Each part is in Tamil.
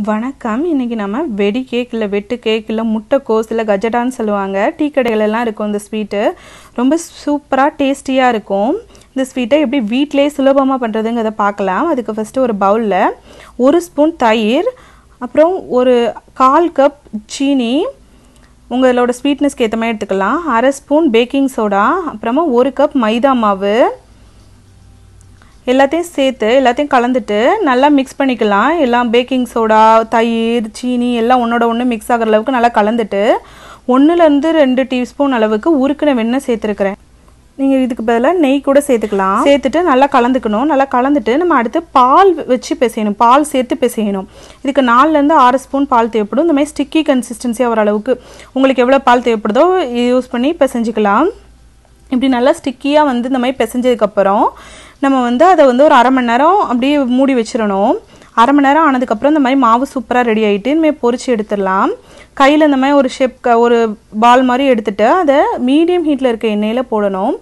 வணக்கம். இன்னைக்கு நம்ம வெடி கேக் இல்ல வெட்டு கேக் இல்ல MuttaiKose இல்ல கஜடான்னு சொல்லுவாங்க. டீ கடைகள் எல்லாம் இருக்கும் இந்த ஸ்வீட். ரொம்ப சூப்பரா டேஸ்டியா இருக்கும். இந்த ஸ்வீட்டை எப்படி வீட்லயே சுலபமா பண்றதுங்கறத பார்க்கலாம். அதுக்கு ஃபர்ஸ்ட் ஒரு பவுல்ல 1 ஸ்பூன் தயிர், அப்புறம் ஒரு 1/4 கப் சீனி, உங்களோட ஸ்வீட்னஸ்க்கு ஏத்த மாதிரி எடுத்துக்கலாம். 1/2 ஸ்பூன் பேக்கிங் சோடா, அப்புறமா 1 கப் மைதா மாவு எல்லாத்தையும் சேர்த்து எல்லாத்தையும் கலந்துட்டு நல்லா மிக்ஸ் பண்ணிக்கலாம். எல்லாம் பேக்கிங் சோடா, தயிர், சீனி எல்லாம் ஒன்னோட ஒன்று மிக்ஸ் ஆகிற அளவுக்கு நல்லா கலந்துட்டு 1லேருந்து 2 டீஸ்பூன் அளவுக்கு உருக்கின வெண்ணெய் சேர்த்துருக்கிறேன். நீங்கள் இதுக்கு பதிலாக நெய் கூட சேர்த்துக்கலாம். சேர்த்துட்டு நல்லா கலந்துக்கணும். நல்லா கலந்துட்டு நம்ம அடுத்து பால் வச்சு பிசையணும். பால் சேர்த்து பிசையணும். இதுக்கு 4லேருந்து 6 ஸ்பூன் பால் தேவைப்படும். இந்த மாதிரி ஸ்டிக்கி கன்சிஸ்டன்சியாக வர அளவுக்கு உங்களுக்கு எவ்வளோ பால் தேவைப்படுதோ யூஸ் பண்ணி பிசைஞ்சிக்கலாம். இப்படி நல்லா ஸ்டிக்கியாக இந்த மாதிரி பிசைஞ்சதுக்கப்புறம் நம்ம அதை ஒரு 1/2 மணி நேரம் அப்படியே மூடி வச்சிடணும். 1/2 மணி நேரம் ஆனதுக்கப்புறம் இந்த மாதிரி மாவு சூப்பராக ரெடி ஆகிட்டு இனிமேல் பொரிச்சு எடுத்துடலாம். கையில் இந்த மாதிரி ஒரு ஷேப் ஒரு பால் மாதிரி எடுத்துட்டு அதை மீடியம் ஹீட்டில் இருக்க எண்ணெயில் போடணும்.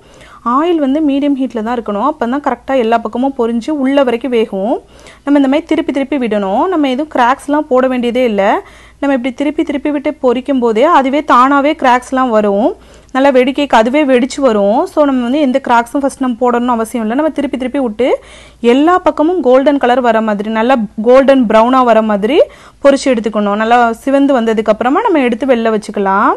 ஆயில் மீடியம் ஹீட்டில் தான் இருக்கணும். அப்போ தான் கரெக்டாக எல்லா பக்கமும் பொரிஞ்சு உள்ள வரைக்கும் வேகும். நம்ம இந்த மாதிரி திருப்பி திருப்பி விடணும். நம்ம எதுவும் கிராக்ஸ்லாம் போட வேண்டியதே இல்லை. நம்ம இப்படி திருப்பி திருப்பி விட்டு பொரிக்கும் போதே அதுவே தானாகவே கிராக்ஸ்லாம் வரும். நல்லா வெடிக்கைக்கு அதுவே வெடிச்சு வரும். ஸோ நம்ம எந்த கிராக்ஸும் ஃபஸ்ட் நம்ம போடணும்னு அவசியம் இல்லை. நம்ம திருப்பி திருப்பி விட்டு எல்லா பக்கமும் கோல்டன் கலர் வர மாதிரி, நல்லா கோல்டன் ப்ரௌனாக வர மாதிரி பொரிச்சு எடுத்துக்கணும். நல்லா சிவந்து வந்ததுக்கப்புறமா நம்ம எடுத்து வெளில வச்சுக்கலாம்.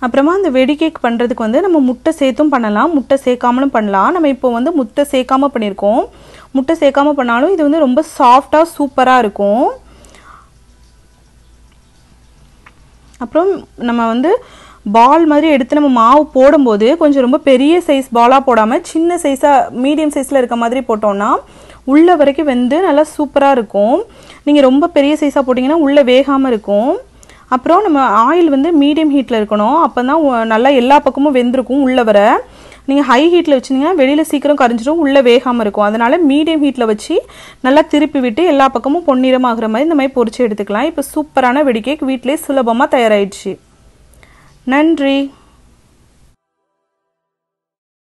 அப்புறமா அந்த வெடி கேக் பண்ணுறதுக்கு நம்ம முட்டை சேர்த்தும் பண்ணலாம், முட்டை சேர்க்காமலும் பண்ணலாம். நம்ம இப்போ முட்டை சேர்க்காம பண்ணியிருக்கோம். முட்டை சேர்க்காம பண்ணாலும் இது ரொம்ப சாஃப்டாக சூப்பராக இருக்கும். அப்புறம் நம்ம பால் மாதிரி எடுத்து நம்ம மாவு போடும்போது கொஞ்சம் ரொம்ப பெரிய சைஸ் பாலாக போடாமல் சின்ன சைஸாக மீடியம் சைஸில் இருக்க மாதிரி போட்டோம்னா உள்ள வரைக்கும் நல்லா சூப்பராக இருக்கும். நீங்கள் ரொம்ப பெரிய சைஸாக போட்டிங்கன்னா உள்ளே வேகாமல் இருக்கும். அப்புறம் நம்ம ஆயில் மீடியம் ஹீட்டில் இருக்கணும். அப்போ தான் நல்லா எல்லா பக்கமும் வெந்திருக்கும் உள்ள வர. நீங்கள் ஹை ஹீட்டில் வச்சுருந்தீங்கன்னா வெளியில் சீக்கிரம் கரைஞ்சிடும், உள்ளே வேகாமல் இருக்கும். அதனால் மீடியம் ஹீட்டில் வச்சு நல்லா திருப்பி விட்டு எல்லா பக்கமும் பொன்னிறமாகிற மாதிரி இந்த மாதிரி பொரிச்சு எடுத்துக்கலாம். இப்போ சூப்பரான வெடி கேக் வீட்டிலே சுலபமாக தயாராகிடுச்சு. நன்றி.